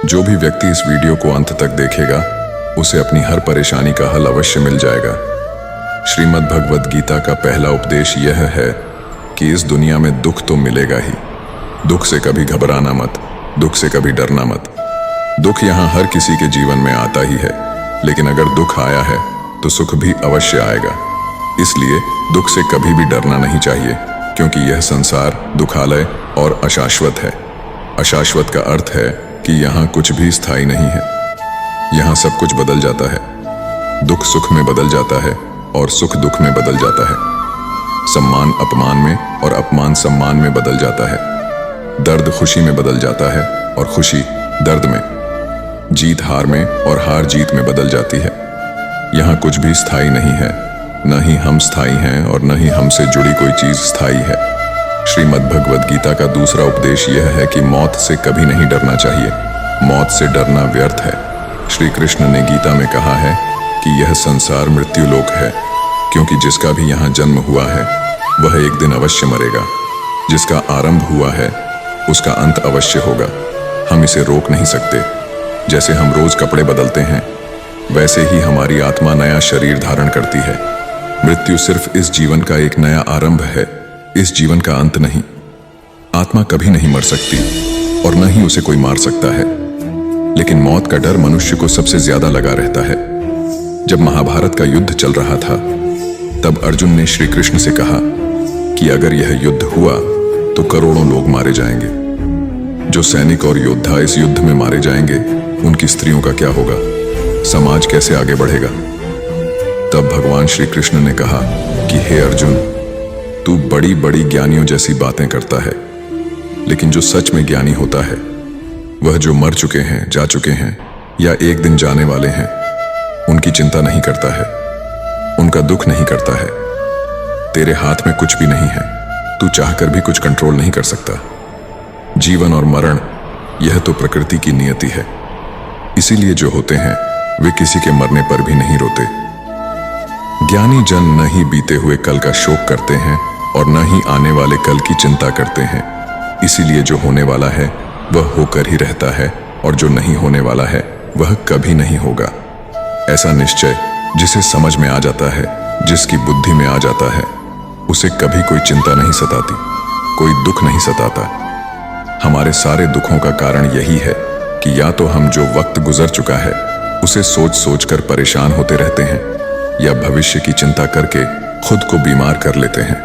जो भी व्यक्ति इस वीडियो को अंत तक देखेगा उसे अपनी हर परेशानी का हल अवश्य मिल जाएगा। श्रीमद् भगवद गीता का पहला उपदेश यह है कि इस दुनिया में दुख तो मिलेगा ही। दुख से कभी घबराना मत, दुख से कभी डरना मत। दुख यहाँ हर किसी के जीवन में आता ही है, लेकिन अगर दुख आया है तो सुख भी अवश्य आएगा। इसलिए दुख से कभी भी डरना नहीं चाहिए, क्योंकि यह संसार दुखालय और अशाश्वत है। अशाश्वत का अर्थ है कि यहाँ कुछ भी स्थायी नहीं है। यहाँ सब कुछ बदल जाता है। दुख सुख में बदल जाता है और सुख दुख में बदल जाता है। सम्मान अपमान में और अपमान सम्मान में बदल जाता है। दर्द खुशी में बदल जाता है और खुशी दर्द में। जीत हार में और हार जीत में बदल जाती है। यहाँ कुछ भी स्थायी नहीं है, न ही हम स्थायी हैं और न ही हमसे जुड़ी कोई चीज स्थायी है। श्रीमद् भगवद गीता का दूसरा उपदेश यह है कि मौत से कभी नहीं डरना चाहिए। मौत से डरना व्यर्थ है। श्री कृष्ण ने गीता में कहा है कि यह संसार मृत्यु लोक है, क्योंकि जिसका भी यहाँ जन्म हुआ है वह एक दिन अवश्य मरेगा। जिसका आरंभ हुआ है उसका अंत अवश्य होगा। हम इसे रोक नहीं सकते। जैसे हम रोज कपड़े बदलते हैं, वैसे ही हमारी आत्मा नया शरीर धारण करती है। मृत्यु सिर्फ इस जीवन का एक नया आरंभ है, इस जीवन का अंत नहीं। आत्मा कभी नहीं मर सकती और न ही उसे कोई मार सकता है, लेकिन मौत का डर मनुष्य को सबसे ज्यादा लगा रहता है। जब महाभारत का युद्ध चल रहा था, तब अर्जुन ने श्री कृष्ण से कहा कि अगर यह युद्ध हुआ तो करोड़ों लोग मारे जाएंगे। जो सैनिक और योद्धा इस युद्ध में मारे जाएंगे, उनकी स्त्रियों का क्या होगा? समाज कैसे आगे बढ़ेगा? तब भगवान श्री कृष्ण ने कहा कि हे अर्जुन, तू बड़ी बड़ी ज्ञानियों जैसी बातें करता है, लेकिन जो सच में ज्ञानी होता है वह जो मर चुके हैं, जा चुके हैं या एक दिन जाने वाले हैं, उनकी चिंता नहीं करता है, उनका दुख नहीं करता है। तेरे हाथ में कुछ भी नहीं है, तू चाहकर भी कुछ कंट्रोल नहीं कर सकता। जीवन और मरण यह तो प्रकृति की नियति है। इसीलिए जो होते हैं वे किसी के मरने पर भी नहीं रोते। ज्ञानी जन न ही बीते हुए कल का शोक करते हैं और न ही आने वाले कल की चिंता करते हैं। इसीलिए जो होने वाला है वह होकर ही रहता है और जो नहीं होने वाला है वह कभी नहीं होगा। ऐसा निश्चय जिसे समझ में आ जाता है, जिसकी बुद्धि में आ जाता है, उसे कभी कोई चिंता नहीं सताती, कोई दुख नहीं सताता। हमारे सारे दुखों का कारण यही है कि या तो हम जो वक्त गुजर चुका है उसे सोच सोच कर परेशान होते रहते हैं, या भविष्य की चिंता करके खुद को बीमार कर लेते हैं।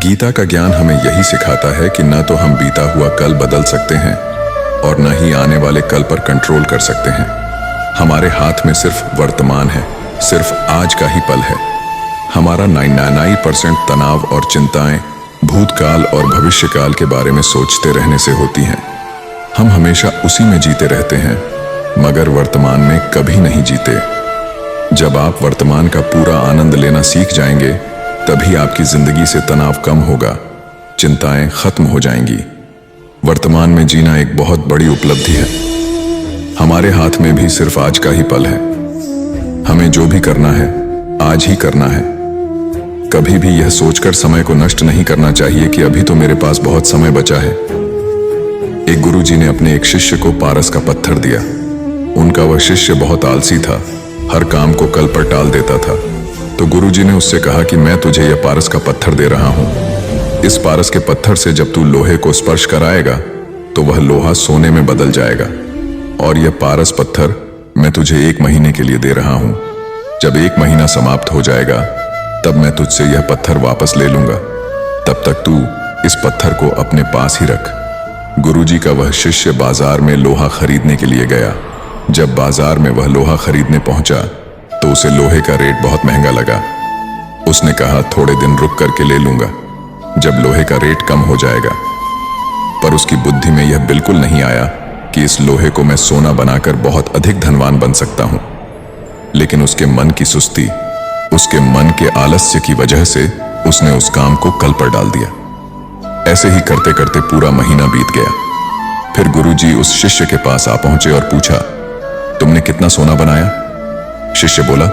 गीता का ज्ञान हमें यही सिखाता है कि न तो हम बीता हुआ कल बदल सकते हैं और न ही आने वाले कल पर कंट्रोल कर सकते हैं। हमारे हाथ में सिर्फ वर्तमान है, सिर्फ आज का ही पल है। हमारा 99% तनाव और चिंताएं भूतकाल और भविष्यकाल के बारे में सोचते रहने से होती हैं। हम हमेशा उसी में जीते रहते हैं, मगर वर्तमान में कभी नहीं जीते। जब आप वर्तमान का पूरा आनंद लेना सीख जाएंगे, तभी आपकी जिंदगी से तनाव कम होगा, चिंताएं खत्म हो जाएंगी। वर्तमान में जीना एक बहुत बड़ी उपलब्धि है। हमारे हाथ में भी सिर्फ आज का ही पल है। हमें जो भी करना है आज ही करना है। कभी भी यह सोचकर समय को नष्ट नहीं करना चाहिए कि अभी तो मेरे पास बहुत समय बचा है। एक गुरुजी ने अपने एक शिष्य को पारस का पत्थर दिया। उनका वह शिष्य बहुत आलसी था, हर काम को कल पर टाल देता था। तो गुरुजी ने उससे कहा कि मैं तुझे यह पारस का पत्थर दे रहा हूं। इस पारस के पत्थर से जब तू लोहे को स्पर्श कराएगा तो वह लोहा सोने में बदल जाएगा, और यह पारस पत्थर मैं तुझे 1 महीने के लिए दे रहा हूं। जब 1 महीना समाप्त हो जाएगा तब मैं तुझसे यह पत्थर वापस ले लूंगा। तब तक तू इस पत्थर को अपने पास ही रख। गुरुजी का वह शिष्य बाजार में लोहा खरीदने के लिए गया। जब बाजार में वह लोहा खरीदने पहुंचा तो उसे लोहे का रेट बहुत महंगा लगा। उसने कहा थोड़े दिन रुक करके ले लूंगा, जब लोहे का रेट कम हो जाएगा। पर उसकी बुद्धि में यह बिल्कुल नहीं आया कि इस लोहे को मैं सोना बनाकर बहुत अधिक धनवान बन सकता हूं। लेकिन उसके मन की सुस्ती, उसके मन के आलस्य की वजह से उसने उस काम को कल पर डाल दिया। ऐसे ही करते करते पूरा महीना बीत गया। फिर गुरुजी उस शिष्य के पास आ पहुंचे और पूछा, तुमने कितना सोना बनाया? शिष्य बोला,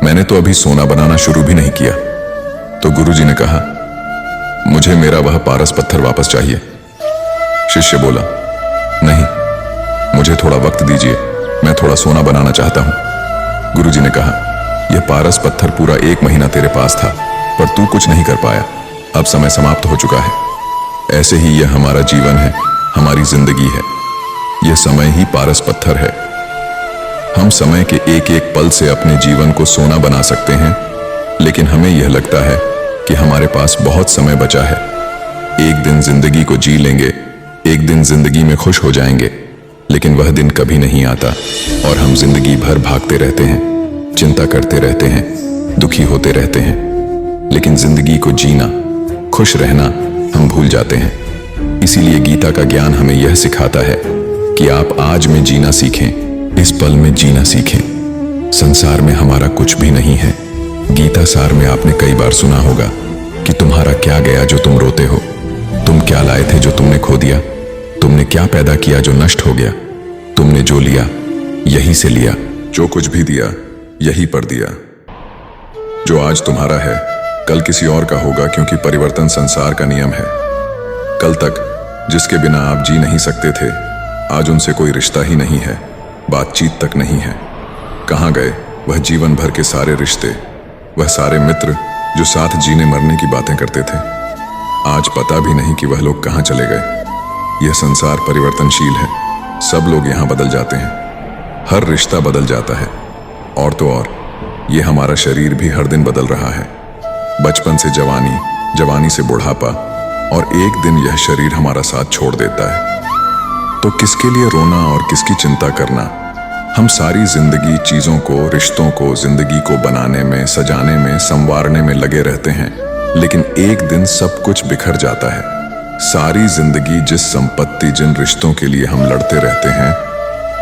मैंने तो अभी सोना बनाना शुरू भी नहीं किया। तो गुरुजी ने कहा, मुझे मेरा वह पारस पत्थर वापस चाहिए। शिष्य बोला, नहीं, मुझे थोड़ा वक्त दीजिए, मैं थोड़ा सोना बनाना चाहता हूँ। गुरुजी ने कहा, यह पारस पत्थर पूरा 1 महीना तेरे पास था, पर तू कुछ नहीं कर पाया। अब समय समाप्त हो चुका है। ऐसे ही यह हमारा जीवन है, हमारी जिंदगी है। यह समय ही पारस पत्थर है। हम समय के एक एक पल से अपने जीवन को सोना बना सकते हैं, लेकिन हमें यह लगता है कि हमारे पास बहुत समय बचा है। एक दिन जिंदगी को जी लेंगे, एक दिन जिंदगी में खुश हो जाएंगे, लेकिन वह दिन कभी नहीं आता और हम जिंदगी भर भागते रहते हैं, चिंता करते रहते हैं, दुखी होते रहते हैं। लेकिन जिंदगी को जीना, खुश रहना हम भूल जाते हैं। इसीलिए गीता का ज्ञान हमें यह सिखाता है कि आप आज में जीना सीखें, इस पल में जीना सीखें। संसार में हमारा कुछ भी नहीं है। गीता सार में आपने कई बार सुना होगा कि तुम्हारा क्या गया जो तुम रोते हो, तुम क्या लाए थे जो तुमने खो दिया, तुमने क्या पैदा किया जो नष्ट हो गया, तुमने जो लिया यही से लिया, जो कुछ भी दिया यही पर दिया। जो आज तुम्हारा है कल किसी और का होगा, क्योंकि परिवर्तन संसार का नियम है। कल तक जिसके बिना आप जी नहीं सकते थे, आज उनसे कोई रिश्ता ही नहीं है, बातचीत तक नहीं है। कहाँ गए वह जीवन भर के सारे रिश्ते, वह सारे मित्र जो साथ जीने मरने की बातें करते थे? आज पता भी नहीं कि वह लोग कहाँ चले गए। यह संसार परिवर्तनशील है, सब लोग यहाँ बदल जाते हैं, हर रिश्ता बदल जाता है। और तो और ये हमारा शरीर भी हर दिन बदल रहा है। बचपन से जवानी, जवानी से बुढ़ापा, और एक दिन यह शरीर हमारा साथ छोड़ देता है। तो किसके लिए रोना और किसकी चिंता करना? हम सारी जिंदगी चीजों को, रिश्तों को, जिंदगी को बनाने में, सजाने में, संवारने में लगे रहते हैं, लेकिन एक दिन सब कुछ बिखर जाता है। सारी जिंदगी जिस संपत्ति, जिन रिश्तों के लिए हम लड़ते रहते हैं,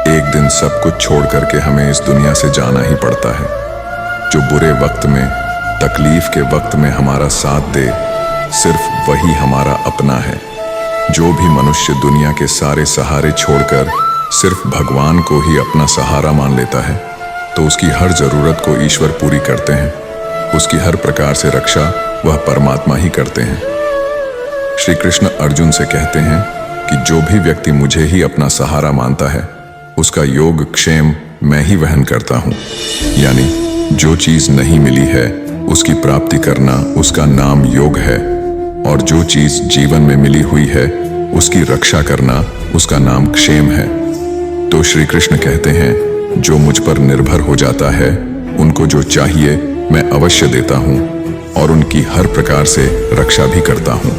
एक दिन सब कुछ छोड़ करके हमें इस दुनिया से जाना ही पड़ता है। जो बुरे वक्त में, तकलीफ के वक्त में हमारा साथ दे, सिर्फ वही हमारा अपना है। जो भी मनुष्य दुनिया के सारे सहारे छोड़कर सिर्फ भगवान को ही अपना सहारा मान लेता है, तो उसकी हर जरूरत को ईश्वर पूरी करते हैं। उसकी हर प्रकार से रक्षा वह परमात्मा ही करते हैं। श्री कृष्ण अर्जुन से कहते हैं कि जो भी व्यक्ति मुझे ही अपना सहारा मानता है, उसका योग क्षेम मैं ही वहन करता हूँ। यानी जो चीज नहीं मिली है उसकी प्राप्ति करना, उसका नाम योग है, और जो चीज जीवन में मिली हुई है उसकी रक्षा करना, उसका नाम क्षेम है। तो श्री कृष्ण कहते हैं, जो मुझ पर निर्भर हो जाता है, उनको जो चाहिए मैं अवश्य देता हूँ और उनकी हर प्रकार से रक्षा भी करता हूँ।